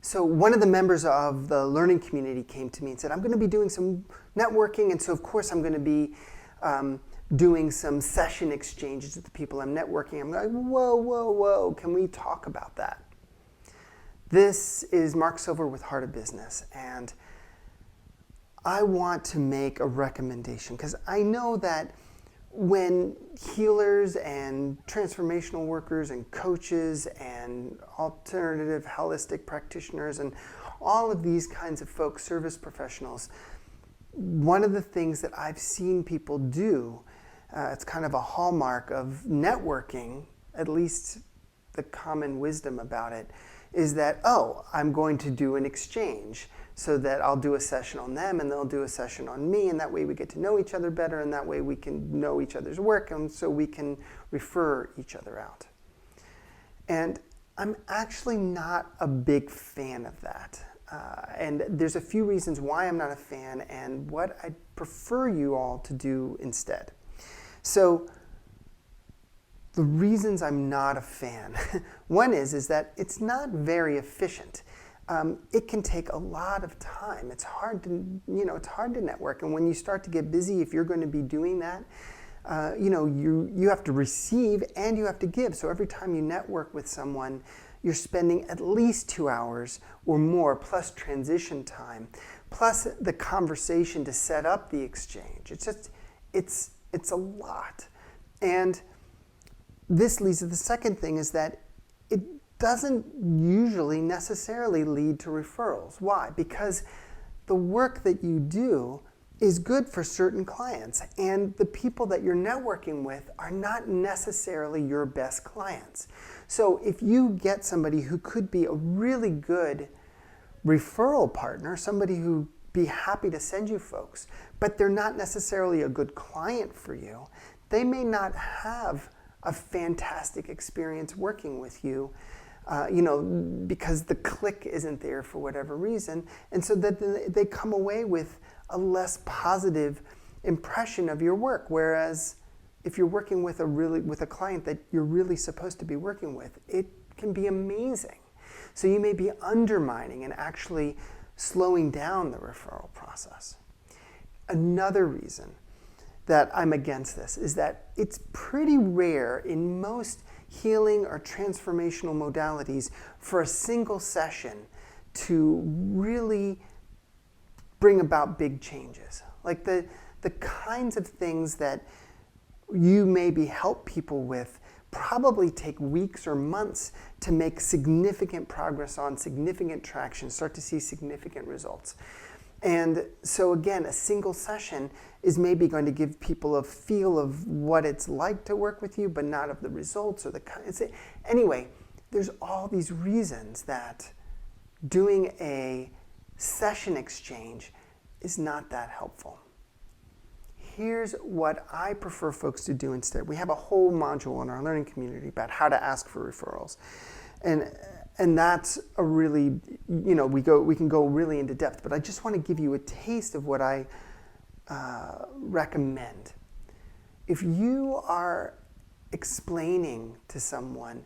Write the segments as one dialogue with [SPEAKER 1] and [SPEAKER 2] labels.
[SPEAKER 1] So one of the members of the learning community came to me and said, I'm going to be doing some networking, and so of course I'm going to be doing some session exchanges with the people I'm networking. I'm like, whoa, can we talk about that? This is Mark Silver with Heart of Business, and I want to make a recommendation because I know that when healers and transformational workers and coaches and alternative holistic practitioners and all of these kinds of folks, service professionals, one of the things that I've seen people do, it's kind of a hallmark of networking, at least the common wisdom about it, is that, oh, I'm going to do an exchange so that I'll do a session on them and they'll do a session on me, and that way we get to know each other better, and that way we can know each other's work, and so we can refer each other out. And I'm actually not a big fan of that. And there's a few reasons why I'm not a fan and what I'd prefer you all to do instead. So the reasons I'm not a fan, one is that it's not very efficient. It can take a lot of time. It's hard to network. And when you start to get busy, if you're going to be doing that, you have to receive and you have to give. So every time you network with someone, you're spending at least 2 hours or more, plus transition time, plus the conversation to set up the exchange. It's a lot. And this leads to the second thing, is that it doesn't usually necessarily lead to referrals. Why? Because the work that you do is good for certain clients, and the people that you're networking with are not necessarily your best clients. So if you get somebody who could be a really good referral partner, somebody who'd be happy to send you folks, but they're not necessarily a good client for you, they may not have a fantastic experience working with you, because the click isn't there for whatever reason, and so that they come away with a less positive impression of your work. Whereas if you're working with a client that you're really supposed to be working with, it can be amazing. So you may be undermining and actually slowing down the referral process. Another reason that I'm against this is that it's pretty rare in most healing or transformational modalities for a single session to really bring about big changes. Like the kinds of things that you maybe help people with probably take weeks or months to make significant progress on, significant traction, start to see significant results. And so again, a single session is maybe going to give people a feel of what it's like to work with you, but not of the results or the kinds. Anyway, there's all these reasons that doing a session exchange is not that helpful. Here's what I prefer folks to do instead. We have a whole module in our learning community about how to ask for referrals. And that's a really, we can go really into depth, but I just want to give you a taste of what I recommend. If you are explaining to someone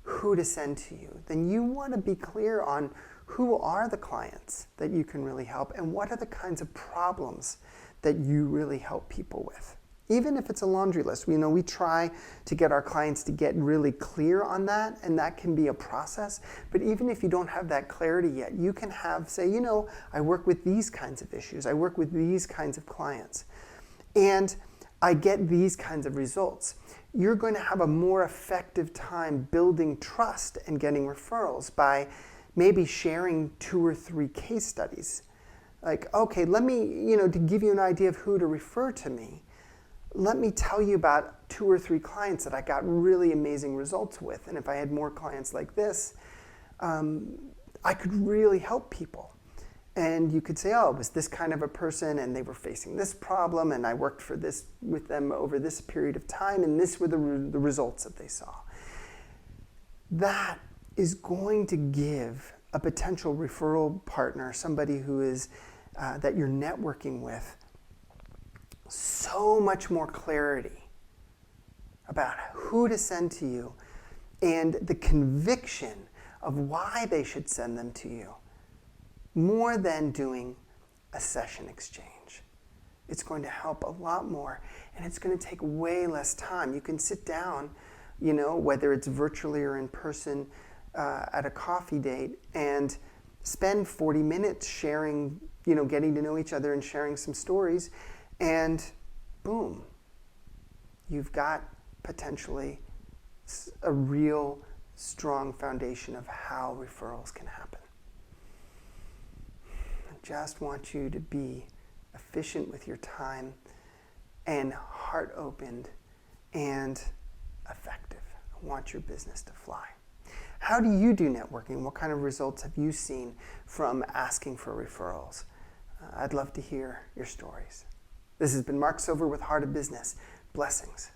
[SPEAKER 1] who to send to you, then you want to be clear on who are the clients that you can really help and what are the kinds of problems that you really help people with. Even if it's a laundry list, we try to get our clients to get really clear on that, and that can be a process. But even if you don't have that clarity yet, you can say, I work with these kinds of issues. I work with these kinds of clients. And I get these kinds of results. You're going to have a more effective time building trust and getting referrals by maybe sharing 2 or 3 case studies. Like, okay, let me, to give you an idea of who to refer to me, let me tell you about 2 or 3 clients that I got really amazing results with. And if I had more clients like this, I could really help people. And you could say, oh, it was this kind of a person and they were facing this problem and I worked with them over this period of time and this were the results that they saw. That is going to give a potential referral partner, somebody who is that you're networking with, so much more clarity about who to send to you and the conviction of why they should send them to you, more than doing a session exchange. It's going to help a lot more, and it's going to take way less time. You can sit down, whether it's virtually or in person, at a coffee date, and spend 40 minutes sharing, getting to know each other and sharing some stories, and boom, you've got potentially a real strong foundation of how referrals can happen. I just want you to be efficient with your time and heart-opened and effective. I want your business to fly. How do you do networking? What kind of results have you seen from asking for referrals? I'd love to hear your stories. This has been Mark Silver with Heart of Business. Blessings.